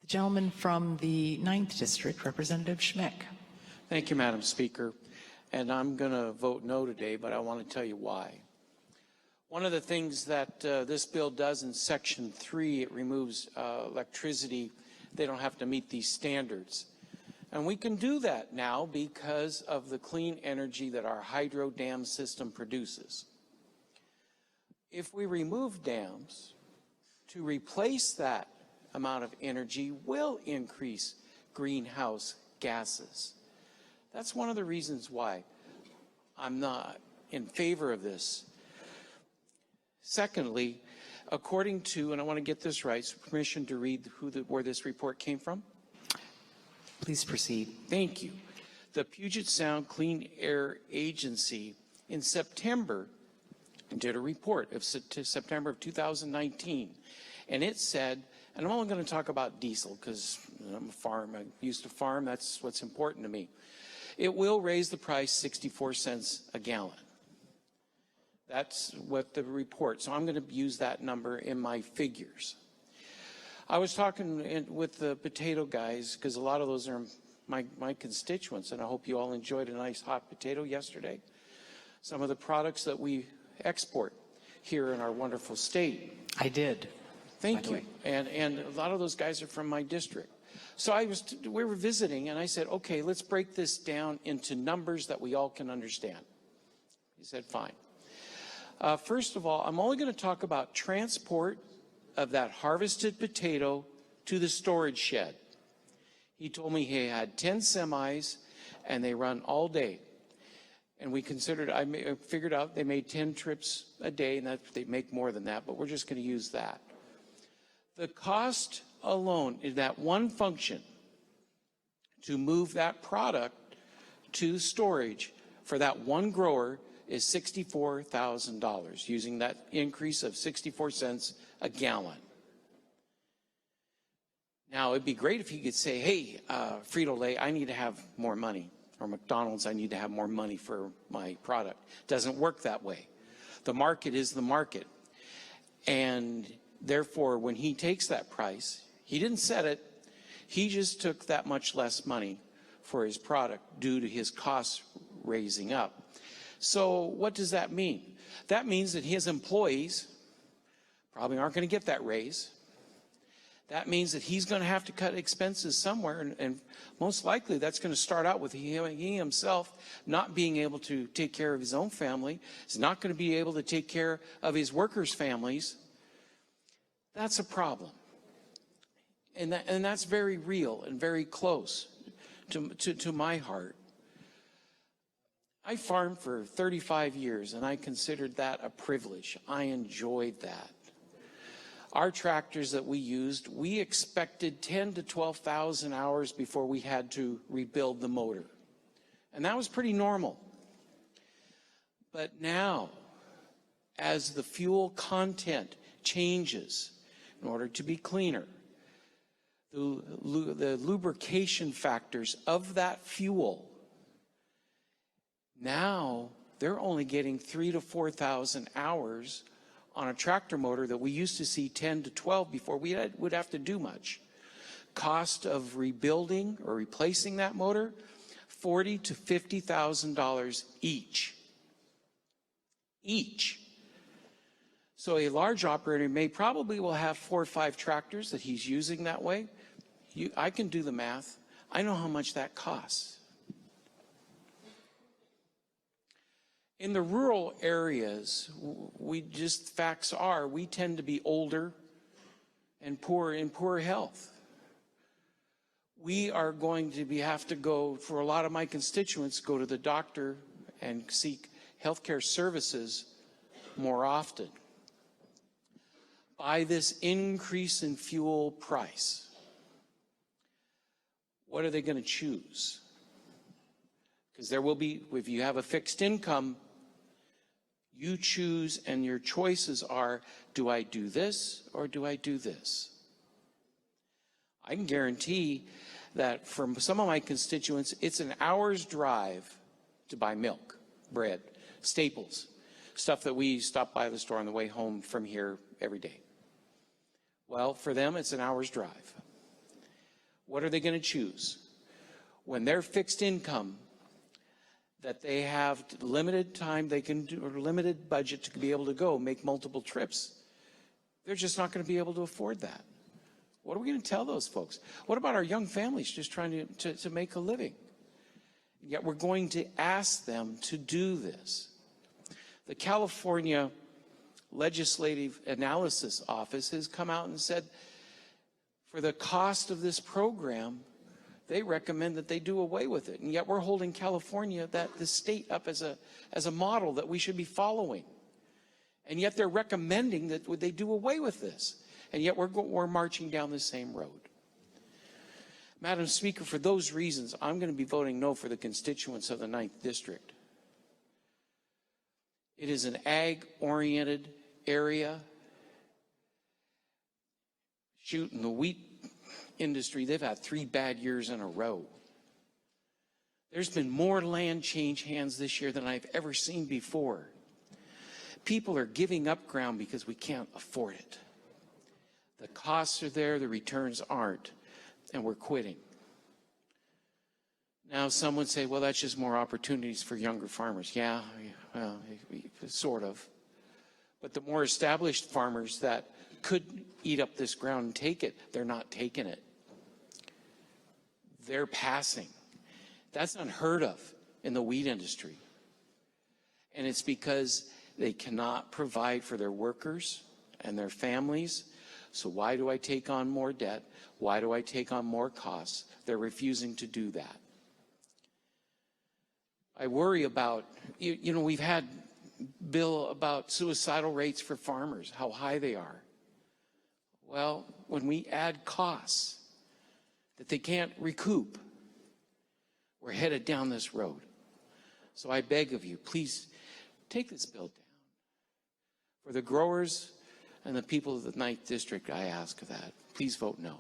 The gentleman from the 9th District, Representative Schmick. Thank you, Madam Speaker. And I'm going to vote no today, but I want to tell you why. One of the things that this bill does in Section 3, it removes electricity. They don't have to meet these standards. And we can do that now because of the clean energy that our hydro dam system produces. If we remove dams, to replace that amount of energy will increase greenhouse gases. That's one of the reasons why I'm not in favor of this. Secondly, according to, and I want to get this right, so permission to read where this report came from? Please proceed. Thank you. The Puget Sound Clean Air Agency in September did a report of September of 2019, and it said, and I'm only going to talk about diesel because I'm a farm, I used to farm, that's what's important to me. It will raise the price 64 cents a gallon. That's what the report, so I'm going to use that number in my figures. I was talking with the potato guys because a lot of those are my constituents, and I hope you all enjoyed a nice hot potato yesterday. Some of the products that we export here in our wonderful state. I did. Thank you. And a lot of those guys are from my district. So we were visiting, and I said, okay, let's break this down into numbers that we all can understand. He said, fine. First of all, I'm only going to talk about transport of that harvested potato to the storage shed. He told me he had 10 semis, and they run all day. And we considered, I figured out they made 10 trips a day, and that they make more than that, but we're just going to use that. The cost alone is that one function to move that product to storage for that one grower is $64,000, using that increase of 64 cents a gallon. Now, it'd be great if you could say, hey, Frito-Lay, I need to have more money. Or McDonald's, I need to have more money for my product. It doesn't work that way. The market is the market. And therefore, when he takes that price, he didn't set it, he just took that much less money for his product due to his costs raising up. So what does that mean? That means that his employees probably aren't going to get that raise. That means that he's going to have to cut expenses somewhere, and most likely that's going to start out with he himself not being able to take care of his own family. He's not going to be able to take care of his workers' families. That's a problem. And that's very real and very close to my heart. I farmed for 35 years, and I considered that a privilege. I enjoyed that. Our tractors that we used, we expected 10 to 12,000 hours before we had to rebuild the motor. And that was pretty normal. But now, as the fuel content changes in order to be cleaner, the lubrication factors of that fuel, now they're only getting 3,000 to 4,000 hours on a tractor motor that we used to see 10 to 12 before we would have to do much. Cost of rebuilding or replacing that motor, $40,000 to $50,000 each. So a large operator probably will have 4 or 5 tractors that he's using that way. I can do the math. I know how much that costs. In the rural areas, facts are, we tend to be older and in poor health. We are going to have to go, for a lot of my constituents, go to the doctor and seek healthcare services more often. By this increase in fuel price, what are they going to choose? Because there will be, if you have a fixed income, you choose, and your choices are, do I do this or do I do this? I can guarantee that for some of my constituents, it's an hour's drive to buy milk, bread, staples, stuff that we stop by the store on the way home from here every day. Well, for them, it's an hour's drive. What are they going to choose? When they're fixed income, that they have limited time they can do, or limited budget to be able to go make multiple trips, they're just not going to be able to afford that. What are we going to tell those folks? What about our young families just trying to make a living? Yet we're going to ask them to do this. The California Legislative Analysis Office has come out and said for the cost of this program, they recommend that they do away with it. And yet we're holding California, the state, up as a model that we should be following. And yet they're recommending that they do away with this. And yet we're marching down the same road. Madam Speaker, for those reasons, I'm going to be voting no for the constituents of the 9th District. It is an ag-oriented area. Shoot, in the wheat industry, they've had 3 bad years in a row. There's been more land change hands this year than I've ever seen before. People are giving up ground because we can't afford it. The costs are there, the returns aren't, and we're quitting. Now, some would say, well, that's just more opportunities for younger farmers. Yeah, well, sort of. But the more established farmers that could eat up this ground and take it, they're not taking it. They're passing. That's unheard of in the wheat industry. And it's because they cannot provide for their workers and their families. So why do I take on more debt? Why do I take on more costs? They're refusing to do that. I worry about, you know, we've had bill about suicidal rates for farmers, how high they are. Well, when we add costs that they can't recoup, we're headed down this road. So I beg of you, please take this bill down. For the growers and the people of the 9th District, I ask that. Please vote no.